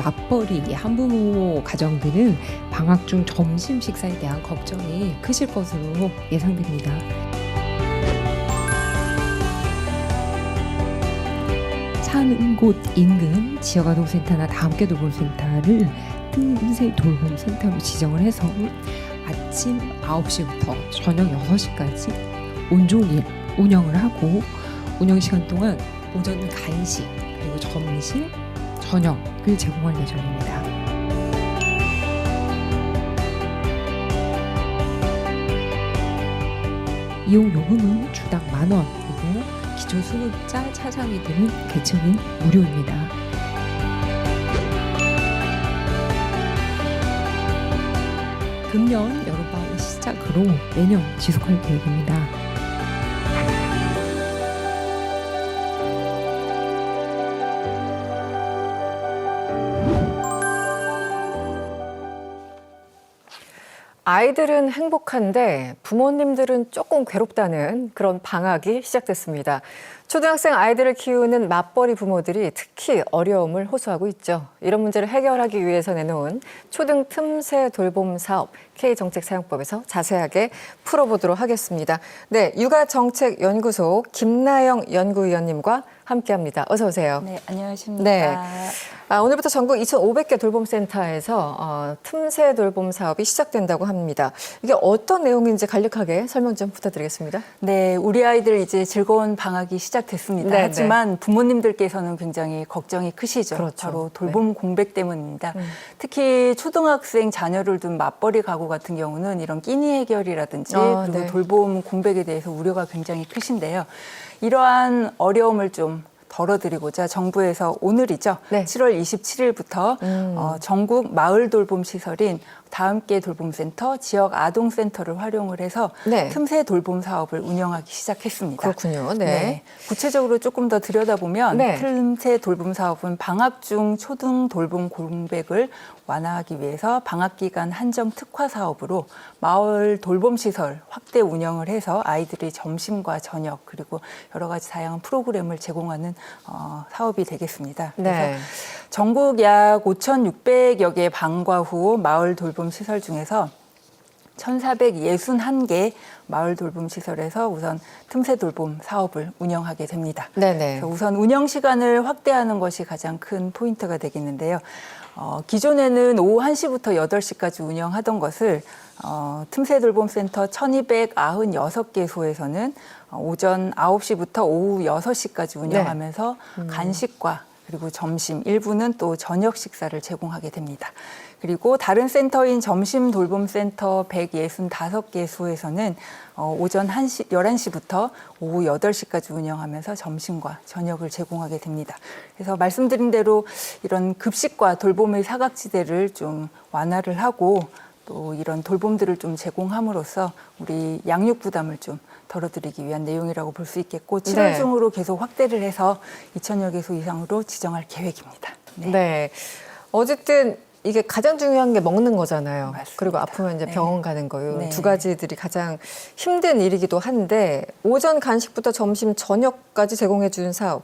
맞벌이 한부모 가정들은 방학 중 점심 식사에 대한 걱정이 크실 것으로 예상됩니다. 사는 곳 인근 지역아동센터나 다함께 돌봄센터를 틈새 돌봄센터로 지정을 해서 아침 9시부터 저녁 6시까지 온종일 운영을 하고, 운영 시간 동안 오전 간식 그리고 점심, 저녁을 제공할 예정입니다. 이용 요금은 주당 10,000원이고 기초 수급자 차상위들은 개층은 무료입니다. 금년 여름방학을 시작으로 매년 지속할 계획입니다. 아이들은 행복한데 부모님들은 조금 괴롭다는 그런 방학이 시작됐습니다. 초등학생 아이들을 키우는 맞벌이 부모들이 특히 어려움을 호소하고 있죠. 이런 문제를 해결하기 위해서 내놓은 초등 틈새 돌봄 사업 K정책사용법에서 자세하게 풀어보도록 하겠습니다. 네, 육아정책연구소 김나영 연구위원님과 함께합니다. 어서 오세요. 네, 안녕하십니까. 네. 오늘부터 전국 2,500개 돌봄센터에서 틈새 돌봄 사업이 시작된다고 합니다. 이게 어떤 내용인지 간략하게 설명 좀 부탁드리겠습니다. 네, 우리 아이들 이제 즐거운 방학이 시작됐습니다. 네, 하지만 부모님들께서는 굉장히 걱정이 크시죠. 그렇죠. 바로 돌봄 공백 때문입니다. 특히 초등학생 자녀를 둔 맞벌이 가구 같은 경우는 이런 끼니 해결이라든지 그리고 네. 돌봄 공백에 대해서 우려가 굉장히 크신데요. 이러한 어려움을 좀 덜어드리고자 정부에서 오늘이죠. 네. 7월 27일부터 전국 마을 돌봄 시설인 다함께 돌봄센터, 지역 아동센터를 활용을 해서 네. 틈새 돌봄 사업을 운영하기 시작했습니다. 그렇군요. 네. 구체적으로 조금 더 들여다보면 네. 틈새 돌봄 사업은 방학 중 초등 돌봄 공백을 완화하기 위해서 방학 기간 한정 특화 사업으로 마을 돌봄 시설 확대 운영을 해서 아이들이 점심과 저녁 그리고 여러 가지 다양한 프로그램을 제공하는 사업이 되겠습니다. 네. 그래서 전국 약 5,600여 개 방과 후 마을 돌봄 시설 중에서 1,461개 마을 돌봄 시설에서 우선 틈새 돌봄 사업을 운영하게 됩니다. 네네. 그래서 우선 운영 시간을 확대하는 것이 가장 큰 포인트가 되겠는데요. 기존에는 오후 1시부터 8시까지 운영하던 것을 틈새 돌봄센터 1,296개소에서는 오전 9시부터 오후 6시까지 운영하면서 간식과 그리고 점심, 일부는 또 저녁 식사를 제공하게 됩니다. 그리고 다른 센터인 점심돌봄센터 165개소에서는 오전 11시부터 오후 8시까지 운영하면서 점심과 저녁을 제공하게 됩니다. 그래서 말씀드린 대로 이런 급식과 돌봄의 사각지대를 좀 완화를 하고 또 이런 돌봄들을 좀 제공함으로써 우리 양육 부담을 좀 덜어드리기 위한 내용이라고 볼 수 있겠고 7월 중으로 계속 확대를 해서 2,000여 개소 이상으로 지정할 계획입니다. 네. 어쨌든 이게 가장 중요한 게 먹는 거잖아요. 맞습니다. 그리고 아프면 이제 병원 가는 거요. 네. 두 가지들이 가장 힘든 일이기도 한데 오전 간식부터 점심 저녁까지 제공해 주는 사업.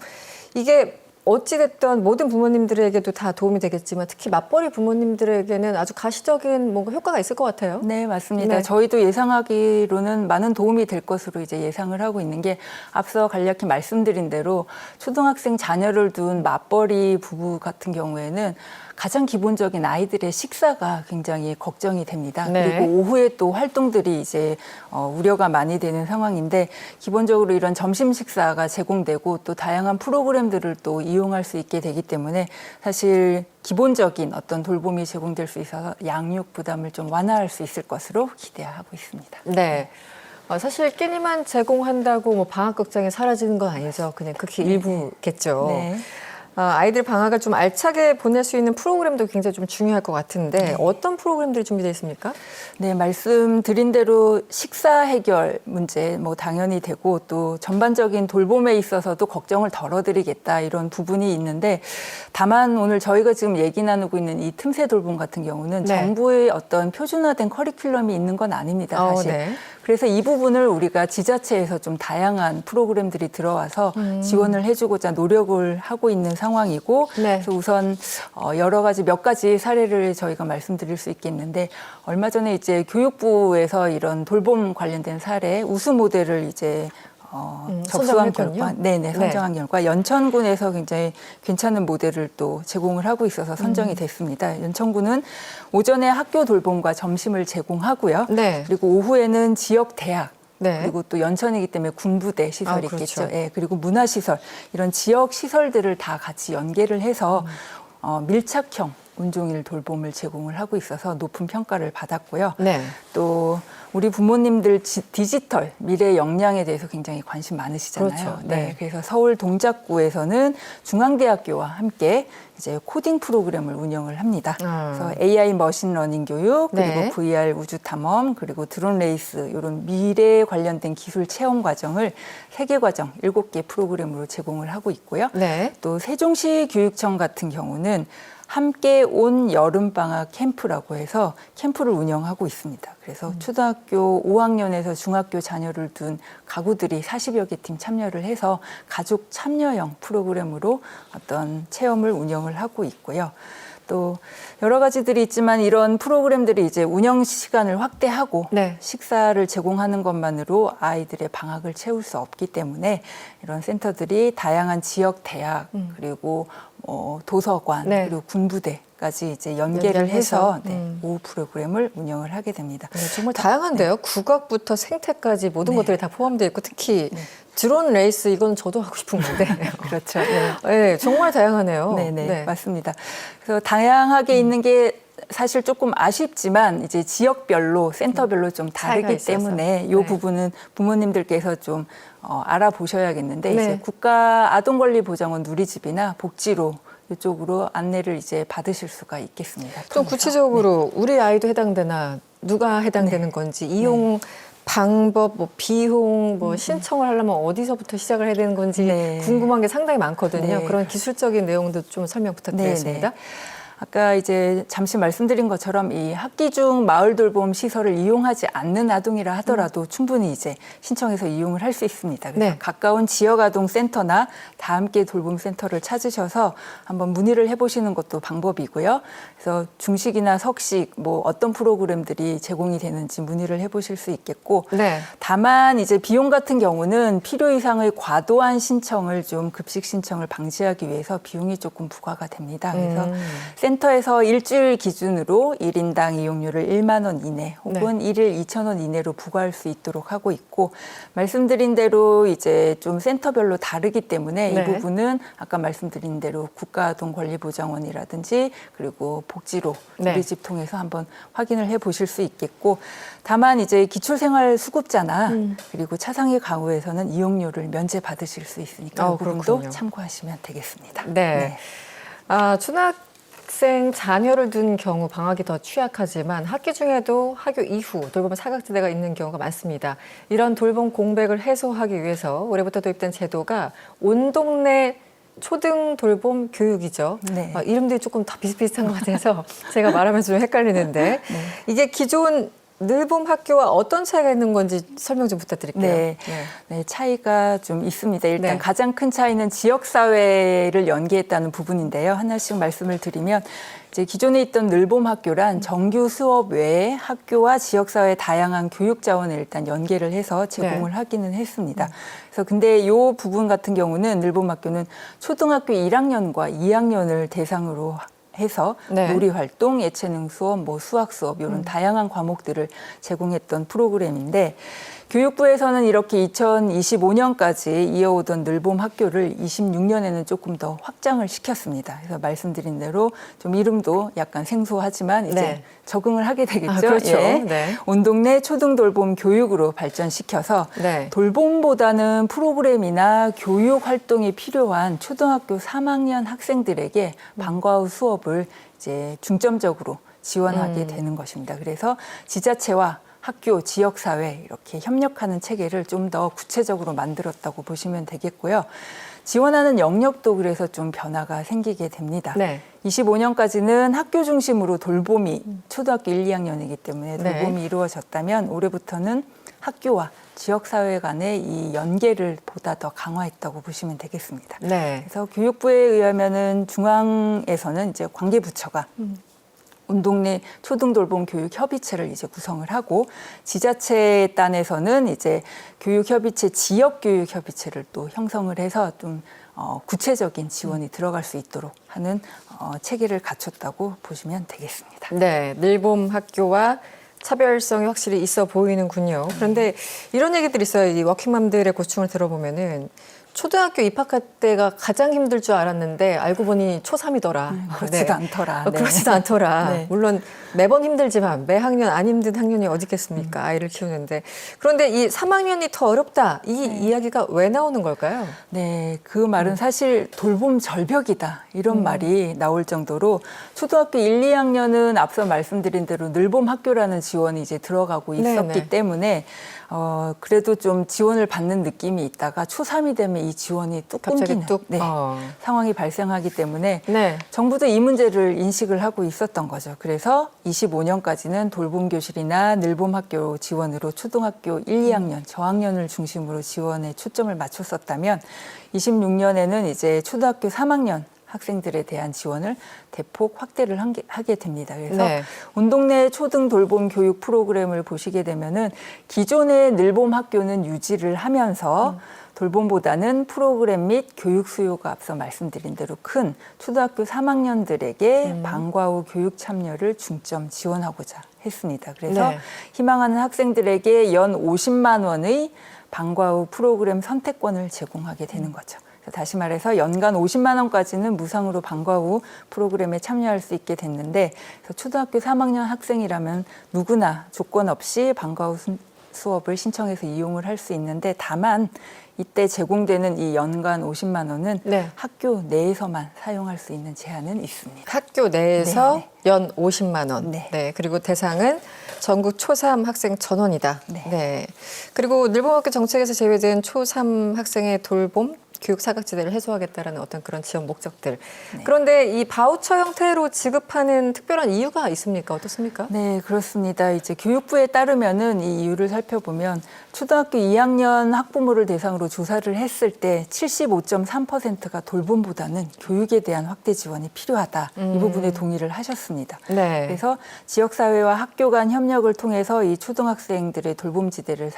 이게 어찌됐든 모든 부모님들에게도 다 도움이 되겠지만 특히 맞벌이 부모님들에게는 아주 가시적인 뭔가 효과가 있을 것 같아요. 네, 맞습니다. 네. 저희도 예상하기로는 많은 도움이 될 것으로 이제 예상을 하고 있는 게 앞서 간략히 말씀드린 대로 초등학생 자녀를 둔 맞벌이 부부 같은 경우에는 가장 기본적인 아이들의 식사가 굉장히 걱정이 됩니다. 네. 그리고 오후에 또 활동들이 이제 우려가 많이 되는 상황인데 기본적으로 이런 점심 식사가 제공되고 또 다양한 프로그램들을 또 이용할 수 있게 되기 때문에 사실 기본적인 어떤 돌봄이 제공될 수 있어서 양육 부담을 좀 완화할 수 있을 것으로 기대하고 있습니다. 네. 사실 끼니만 제공한다고 뭐 방학 걱정이 사라지는 건 아니죠. 그냥 극히 일부겠죠. 네. 아이들 방학을 좀 알차게 보낼 수 있는 프로그램도 굉장히 좀 중요할 것 같은데 어떤 프로그램들이 준비되어 있습니까? 네, 말씀드린 대로 식사 해결 문제 뭐 당연히 되고 또 전반적인 돌봄에 있어서도 걱정을 덜어드리겠다 이런 부분이 있는데 다만 오늘 저희가 지금 얘기 나누고 있는 이 틈새 돌봄 같은 경우는 네. 정부의 어떤 표준화된 커리큘럼이 있는 건 아닙니다, 사실. 네. 그래서 이 부분을 우리가 지자체에서 좀 다양한 프로그램들이 들어와서 지원을 해주고자 노력을 하고 있는 상황입니다. 상황이고 네. 그래서 우선 여러 가지 몇 가지 사례를 저희가 말씀드릴 수 있겠는데 얼마 전에 이제 교육부에서 이런 돌봄 관련된 사례 우수 모델을 이제 접수한 결과, 선정한 결과 연천군에서 굉장히 괜찮은 모델을 또 제공을 하고 있어서 선정이 됐습니다. 연천군은 오전에 학교 돌봄과 점심을 제공하고요. 네. 그리고 오후에는 지역 대학 네. 그리고 또 연천이기 때문에 군부대 시설이 그렇죠. 있겠죠. 예, 그리고 문화시설 이런 지역 시설들을 다 같이 연계를 해서 밀착형 온종일 돌봄을 제공을 하고 있어서 높은 평가를 받았고요. 네. 또 우리 부모님들 디지털 미래 역량에 대해서 굉장히 관심 많으시잖아요. 그렇죠. 네. 그래서 서울 동작구에서는 중앙대학교와 함께 이제 코딩 프로그램을 운영을 합니다. 그래서 AI 머신러닝 교육, 그리고 네. VR 우주 탐험, 그리고 드론 레이스 이런 미래 관련된 기술 체험 과정을 3개 과정 7개 프로그램으로 제공을 하고 있고요. 네. 또 세종시 교육청 같은 경우는 함께 온 여름방학 캠프라고 해서 캠프를 운영하고 있습니다. 그래서 초등학교 5학년에서 중학교 자녀를 둔 가구들이 40여 개 팀 참여를 해서 가족 참여형 프로그램으로 어떤 체험을 운영을 하고 있고요. 또 여러 가지들이 있지만 이런 프로그램들이 이제 운영 시간을 확대하고 네. 식사를 제공하는 것만으로 아이들의 방학을 채울 수 없기 때문에 이런 센터들이 다양한 지역 대학 그리고 도서관 네. 그리고 군부대까지 이제 연계를 해서 오후 프로그램을 운영을 하게 됩니다. 네, 정말 다양한데요. 국악부터 생태까지 모든 네. 것들이 다 포함되어 있고 특히 드론 레이스 이건 저도 하고 싶은 건데. 그렇죠. 네. 네, 정말 다양하네요. 네, 맞습니다. 그래서 다양하게 있는 게 사실 조금 아쉽지만 이제 지역별로 센터별로 좀 차이가 다르기 있어서. 때문에 이 네. 부분은 부모님들께서 좀 알아보셔야겠는데 네. 이제 국가 아동권리보장원 누리집이나 복지로 이쪽으로 안내를 이제 받으실 수가 있겠습니다. 좀 통해서. 구체적으로 우리 아이도 해당되나 누가 해당되는 건지 이용 방법, 뭐 비용, 뭐 신청을 하려면 어디서부터 시작을 해야 되는 건지 네. 궁금한 게 상당히 많거든요. 네. 그런 기술적인 내용도 좀 설명 부탁드리겠습니다. 아까 이제 잠시 말씀드린 것처럼 이 학기 중 마을 돌봄 시설을 이용하지 않는 아동이라 하더라도 충분히 이제 신청해서 이용을 할 수 있습니다. 그래서 네. 가까운 지역 아동 센터나 다 함께 돌봄 센터를 찾으셔서 한번 문의를 해보시는 것도 방법이고요. 그래서 중식이나 석식 뭐 어떤 프로그램들이 제공이 되는지 문의를 해보실 수 있겠고, 네. 다만 이제 비용 같은 경우는 필요 이상의 과도한 신청을 좀 급식 신청을 방지하기 위해서 비용이 조금 부과가 됩니다. 그래서 센터에서 일주일 기준으로 1인당 이용료를 1만 원 이내 혹은 1일 2천 원 이내로 부과할 수 있도록 하고 있고, 말씀드린 대로 이제 좀 센터별로 다르기 때문에 네. 이 부분은 아까 말씀드린 대로 국가아동권리보장원이라든지 그리고 복지로 네. 우리 집 통해서 한번 확인을 해 보실 수 있겠고, 다만 이제 기초생활수급자나 그리고 차상위 가구에서는 이용료를 면제 받으실 수 있으니까 이 부분도 그렇군요. 참고하시면 되겠습니다. 네. 초등학생 자녀를 둔 경우 방학이 더 취약하지만 학기 중에도 학교 이후 돌봄 사각지대가 있는 경우가 많습니다. 이런 돌봄 공백을 해소하기 위해서 올해부터 도입된 제도가 온 동네 초등 돌봄 교육이죠. 네. 이름들이 조금 다 비슷비슷한 것 같아서 제가 말하면서 좀 헷갈리는데 이게 기존 늘봄 학교와 어떤 차이가 있는 건지 설명 좀 부탁드릴게요. 네, 차이가 좀 있습니다. 일단 네. 가장 큰 차이는 지역사회를 연계했다는 부분인데요. 하나씩 말씀을 드리면, 이제 기존에 있던 늘봄 학교란 정규 수업 외에 학교와 지역사회의 다양한 교육 자원을 일단 연계를 해서 제공을 하기는 했습니다. 그래서 근데 이 부분 같은 경우는 늘봄 학교는 초등학교 1학년과 2학년을 대상으로 해서 놀이 활동, 예체능 수업, 뭐 수학 수업 이런 다양한 과목들을 제공했던 프로그램인데, 교육부에서는 이렇게 2025년까지 이어오던 늘봄 학교를 26년에는 조금 더 확장을 시켰습니다. 그래서 말씀드린 대로 좀 이름도 약간 생소하지만 이제 적응을 하게 되겠죠. 그렇죠. 온 동네 초등 돌봄 교육으로 발전시켜서 돌봄보다는 프로그램이나 교육 활동이 필요한 초등학교 3학년 학생들에게 방과 후 수업을 이제 중점적으로 지원하게 되는 것입니다. 그래서 지자체와 학교, 지역사회 이렇게 협력하는 체계를 좀 더 구체적으로 만들었다고 보시면 되겠고요. 지원하는 영역도 그래서 좀 변화가 생기게 됩니다. 네. 25년까지는 학교 중심으로 돌봄이 초등학교 1, 2학년이기 때문에 네. 돌봄이 이루어졌다면 올해부터는 학교와 지역사회 간의 이 연계를 보다 더 강화했다고 보시면 되겠습니다. 네. 그래서 교육부에 의하면은 중앙에서는 이제 관계부처가 운동내 초등돌봄 교육협의체를 이제 구성을 하고 지자체 단에서는 이제 교육협의체, 지역교육협의체를 또 형성을 해서 좀 구체적인 지원이 들어갈 수 있도록 하는 체계를 갖췄다고 보시면 되겠습니다. 네, 늘봄 학교와 차별성이 확실히 있어 보이는군요. 그런데 이런 얘기들이 있어요. 이 워킹맘들의 고충을 들어보면은 초등학교 입학할 때가 가장 힘들 줄 알았는데 알고 보니 초3이더라. 그렇지도 않더라. 네. 그렇지도 않더라. 네. 물론 매번 힘들지만 매 학년 안 힘든 학년이 어디 있겠습니까? 아이를 키우는데. 그런데 이 3학년이 더 어렵다. 이 이야기가 왜 나오는 걸까요? 네, 그 말은 사실 돌봄 절벽이다. 이런 말이 나올 정도로 초등학교 1, 2학년은 앞서 말씀드린 대로 늘봄 학교라는 지원이 이제 들어가고 있었기 네네. 때문에 그래도 좀 지원을 받는 느낌이 있다가 초3이 되면 이 지원이 뚝 갑자기 끊기는 뚝. 상황이 발생하기 때문에 네. 정부도 이 문제를 인식을 하고 있었던 거죠. 그래서 25년까지는 돌봄교실이나 늘봄학교 지원으로 초등학교 1, 2학년, 저학년을 중심으로 지원에 초점을 맞췄었다면 26년에는 이제 초등학교 3학년 학생들에 대한 지원을 대폭 확대를 하게 됩니다. 그래서 네. 운동내 초등 돌봄 교육 프로그램을 보시게 되면은 기존의 늘봄 학교는 유지를 하면서 돌봄보다는 프로그램 및 교육 수요가 앞서 말씀드린 대로 큰 초등학교 3학년들에게 방과 후 교육 참여를 중점 지원하고자 했습니다. 그래서 네. 희망하는 학생들에게 연 50만 원의 방과 후 프로그램 선택권을 제공하게 되는 거죠. 다시 말해서 연간 50만 원까지는 무상으로 방과 후 프로그램에 참여할 수 있게 됐는데 그래서 초등학교 3학년 학생이라면 누구나 조건 없이 방과 후 수업을 신청해서 이용을 할 수 있는데 다만 이때 제공되는 이 연간 50만 원은 네. 학교 내에서만 사용할 수 있는 제한은 있습니다. 학교 내에서 네, 연 50만 원. 네. 그리고 대상은 전국 초3 학생 전원이다. 네. 그리고 늘봄학교 정책에서 제외된 초3 학생의 돌봄 교육 사각지대를 해소하겠다라는 어떤 그런 지원 목적들. 네. 그런데 이 바우처 형태로 지급하는 특별한 이유가 있습니까? 어떻습니까? 네, 그렇습니다. 이제 교육부에 따르면은 이 이유를 살펴보면 초등학교 2학년 학부모를 대상으로 조사를 했을 때 75.3%가 돌봄보다는 교육에 대한 확대 지원이 필요하다. 이 부분에 동의를 하셨습니다. 네. 그래서 지역사회와 학교 간 협력을 통해서 이 초등학생들의 돌봄지대를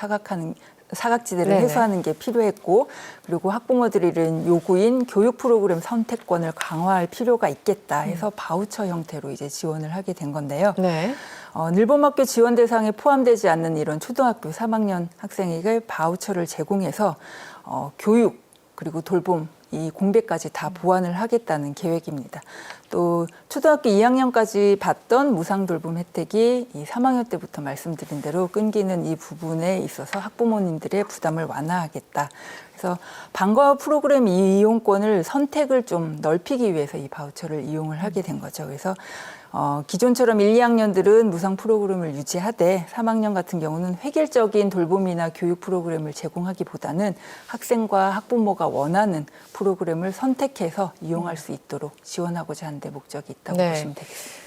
사각지대를 네네. 해소하는 게 필요했고 그리고 학부모들이 이른 요구인 교육 프로그램 선택권을 강화할 필요가 있겠다 해서 바우처 형태로 이제 지원을 하게 된 건데요. 네. 늘봄학교 지원 대상에 포함되지 않는 이런 초등학교 3학년 학생에게 바우처를 제공해서 교육 그리고 돌봄 이 공백까지 다 보완을 하겠다는 계획입니다. 또 초등학교 2학년까지 받던 무상 돌봄 혜택이 이 3학년 때부터 말씀드린 대로 끊기는 이 부분에 있어서 학부모님들의 부담을 완화하겠다. 그래서 방과 후 프로그램 이용권을 선택을 좀 넓히기 위해서 이 바우처를 이용을 하게 된 거죠. 그래서 기존처럼 1, 2학년들은 무상 프로그램을 유지하되 3학년 같은 경우는 획일적인 돌봄이나 교육 프로그램을 제공하기보다는 학생과 학부모가 원하는 프로그램을 선택해서 이용할 수 있도록 지원하고자 하는 데 목적이 있다고 네. 보시면 되겠습니다.